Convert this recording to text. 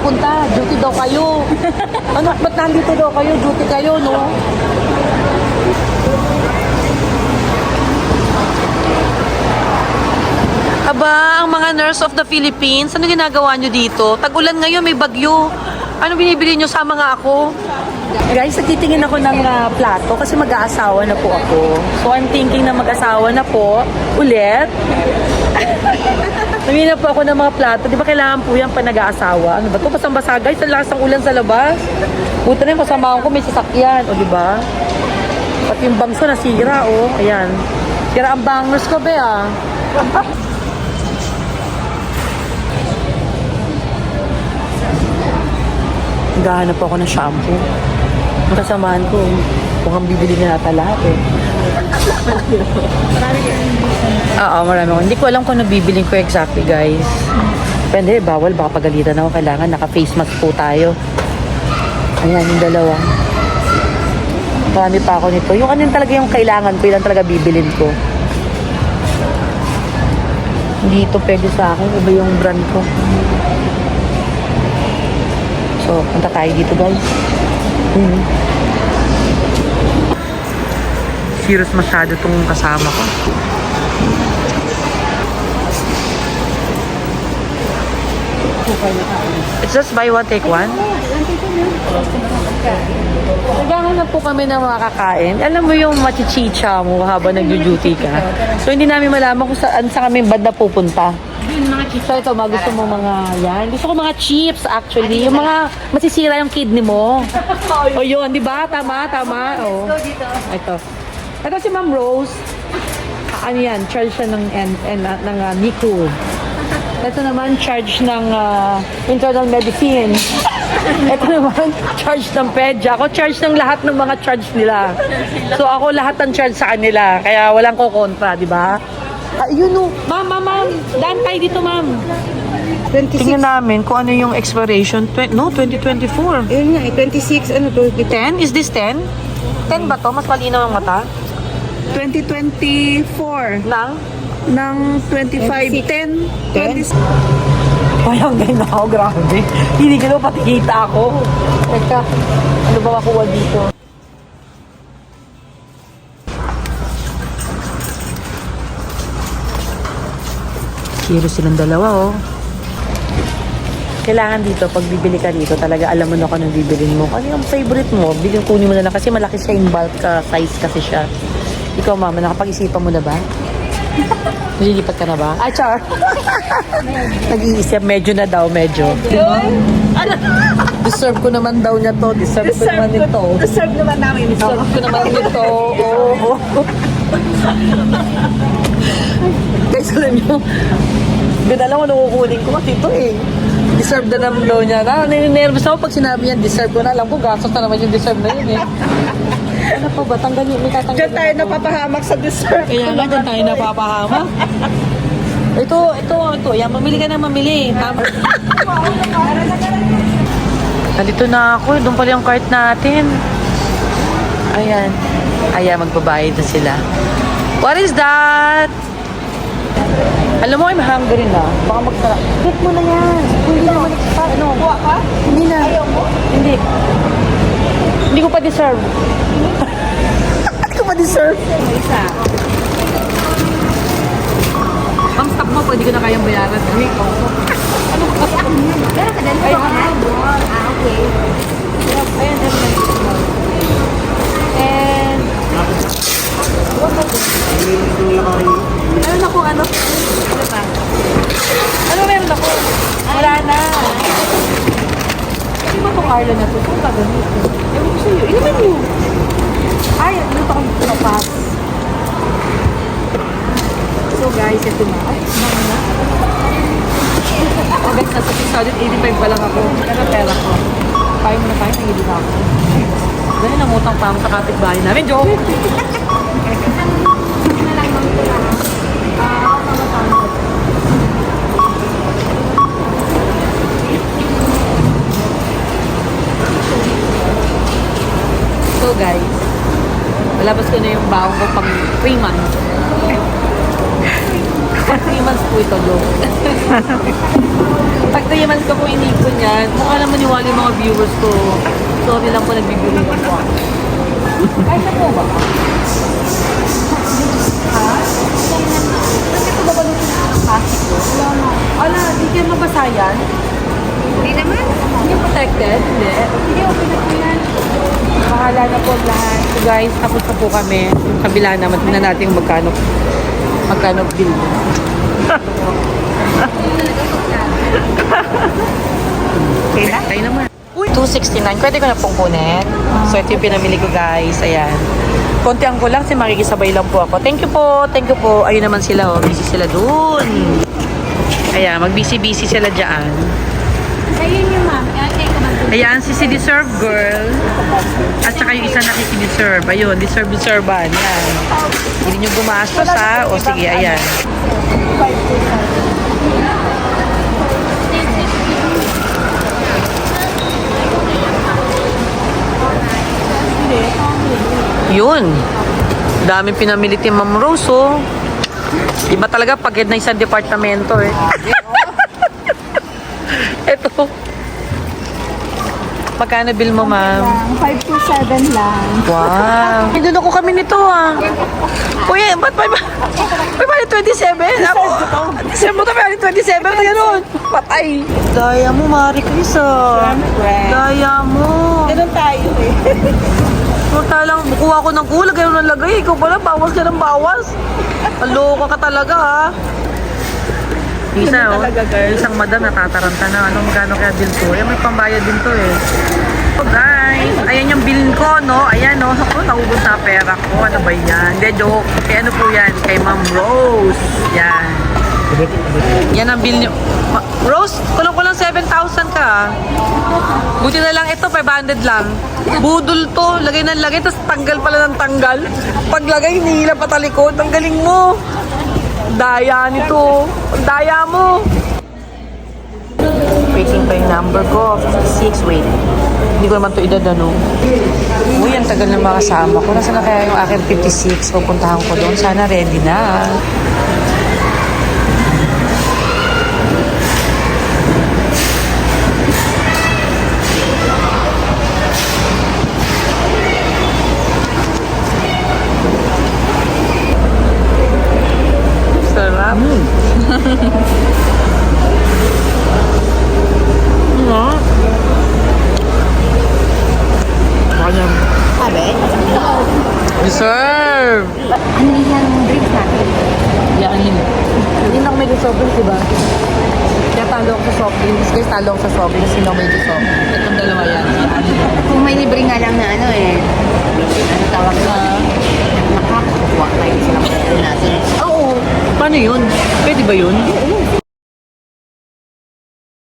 pupunta? Duty daw kayo. Ano, ba't nandito daw kayo? Duty kayo, no? Aba, ang mga nurse of the Philippines, ano ginagawa nyo dito? Tag-ulan ngayon, may bagyo. Ano binibili nyo? Sama nga ako. Guys, nagtitingin ako ng plato kasi mag-aasawa na po ako. So, I'm thinking na mag-asawa na po ulit. Namili na po ako ng mga plato. Di ba kailangan po yan pa nag-aasawa? Ano ba ito? Basang-basa guys, ang lakas ng ulan sa labas. Buti na yung kasama ko, may sasakyan. O, di ba? Pati yung bangso nasira, oh. Ayan. Sira ang bangers ko, be, ah. Naghahanap ako ng shampoo. Ang kasamahan ko, kung ang bibili na nata lahat eh. Oo, marami ako. Hindi ko alam kung ano bibiling ko exactly, guys. Pwede, bawal. Baka pagalitan ako. Kailangan naka-face mask po tayo. Ayan, yung dalawa. Marami pa ako nito. Yung ano yung talaga yung kailangan ko, yun ang talaga bibilin ko. Hindi ito pwede sa akin. Iba yung brand ko. So, punta tayo dito, guys. Serious masyado itong kasama ko. It's just buy one, take one? Naghahanap po kami ng mga kakain. Alam mo yung machichicha mo habang nag-duty ka. So, hindi namin malaman kung saan sa kami banda pupunta. So, ito, gusto mo mga yan. Gusto ko mga chips, actually. Yung mga masisira yung kidney mo. O yun, di ba? Tama, tama. O. Ito. Ito si Ma'am Rose. Ano yan? Charge siya ng NICU. Ito naman, charge ng internal medicine. Ito naman, charge ng pedya. Ako, charge ng lahat ng mga charge nila. So, ako lahat ng charge sa kanila. Kaya walang kukontra, di ba? Yun o. Ma'am. Daan tayo dito, ma'am. 26. Tingnan namin kung ano yung expiration. 2024. Yun nga, 26, ano to? 10? Is this 10? 10 ba to? Mas malinaw ang mata? 2024. Nang? Ng 25, 10. 10? Ay, hanggang na ako. Grabe. Hindi ko pati kita ako. Teka, ano ba makuha dito? Kiro silang dalawa, oh. Kailangan dito, pag bibili ka dito, talaga alam mo na kung anong bibilin mo. Ano yung favorite mo? Kunin mo na lang kasi malaki siya yung bulk size kasi siya. Ikaw, mama, nakapag-isipan mo na ba? Nililipat ka na ba? Ay, char! Nag-iisip, medyo na daw, medyo. Deserve ko naman daw niya to. Deserve ko naman nito. Deserve naman namin ito. Deserve ko naman nito. Oo. Guys, alam nyo, alam ko nakukunin ko kasi ito eh. Deserve na naman daw niya. Nininervous ako pag sinabi niya, deserve ko na. Alam ko, gastos na naman yung deserve na yun eh. Ano pa ba? Tanggalin, may tatanggalin. Diyan tayo napapahamak sa deserve. Kaya nga, dyan tayo napapahamak. Ito. Yan, mamili ka na mamili. Tama. Nandito na ako. Doon pala yung cart natin. Ayan. Ayan, magbabayad na sila. What is that? Alam mo, I'm hungry na. Baka magsara. Hit mo na yan. Hindi naman ano? Kuha ka? Hindi na. Ayaw mo? Hindi. Hindi ko pa deserve. Hindi ko pa deserve. Isa. Ang stock mo, pwede ko na kayang bayaran. Ay, ano ka? Pero kadali ko na. Okay. Ayan, and meron ako, ano? Ano pa? Ano meron ako? Wala na. Ano ba itong Carla na to? Saan ba ganito? Ewan ko sa'yo. Inuman mo. Ay, ano pa kong pinapas? So guys, ito na. Ay, sumama na. Oh guys, nasa 685 pa lang ako. Kaya pera ko. Kaya mo na tayo, nangilin ako. Dahil namutang pa ako sa kapitbahay namin. Joke! So guys, malabas ko na yung baong ko pang 3 months. Pag 3 months po ito, go. Pag 3 months ko po inipon yan, mukha naman maniwala yung mga viewers ko. Sorry lang po, nagbibiro lang po ako. Kahit na po ba? Ha? Bakit ito babalutin ng plastic ko? Wala na. Ala, di kayo mabasa yan? Hindi naman. Hindi protected? Hindi. Hindi, okay na po yan. Bahala na po ang lahat. So guys, tapos na po kami. Yung kabila naman, tingnan natin yung magkano bill. Okay na? Tayo naman. 269. Pwede ko na pong kunin. So, ito yung pinamili ko, guys. Ayan. Konti ang kulang kasi makikisabay lang po ako. Thank you po. Thank you po. Ayun naman sila, oh. Busy sila dun. Ayan, mag-busy-busy sila dyan. Ayun yung ma'am. Ayan, si Deserve Girl. At saka yung isa nakiki-deserve. Ayun, deserve-deservean. Yan. Hindi nyo gumastos, ha? O, sige, ayan. Yun. Daming pinamili ti Ma'am Rose, oh. Iba talaga pag head na isang departamento, eh. Ito. Magkano bill mo, ma'am? 527 lang. Wow. Niloloko kami nito, ah. Uy, ba't may bali 27? Ako, December to bali 27. Kaya nun, patay. Daya mo, Marie Chris, ah. Daya mo. Ganun tayo eh. Punta lang, kuha ko ng kuha, lagay mo ng lagay. Ikaw pala, bawas ka ng bawas. Aloka ka talaga, ha. Isa, oh. Isang madam natataranta na. Anong magkano kaya bill ko? Eh, may pambayad din to, eh. So, guys, ayan yung bill ko, no? Ayan, no? Ako, naubos na pera ko. Ano ba yan? Hindi, joke. Kaya ano po yan? Kay Ma'am Rose. Yan. Yan ang bill niyo. Rose, kulang-kulang 7,000 ka, ah. Buti na lang ito, 500 lang. Budol to. Lagay ng lagay, tapos tanggal pala ng tanggal. Paglagay, hinihila pa talikod. Ang galing mo. Daya nito. Ang daya mo. Waiting pa yung number ko. 56, wait. Hindi ko naman ito edad, ano. Uy, ang tagal ng mga kasama ko. Nasaan na kaya yung aking 56? Pupuntahan ko doon. Sana ready na. Sarap. Ano? Kanyang Sabi? deserve. Ano yung drinks natin? Yan yun. Hindi na ako may soft drinks, diba? Kaya talo ako sa soft drinks. Guys, talo ako sa soft drinks. Sino may soft drinks? Itong dalawa yan. Kung may libre nga lang na ano eh. Ano tawag na? Nakakakuha tayo sila natin. Oo. Paano yun? Pwede ba yun?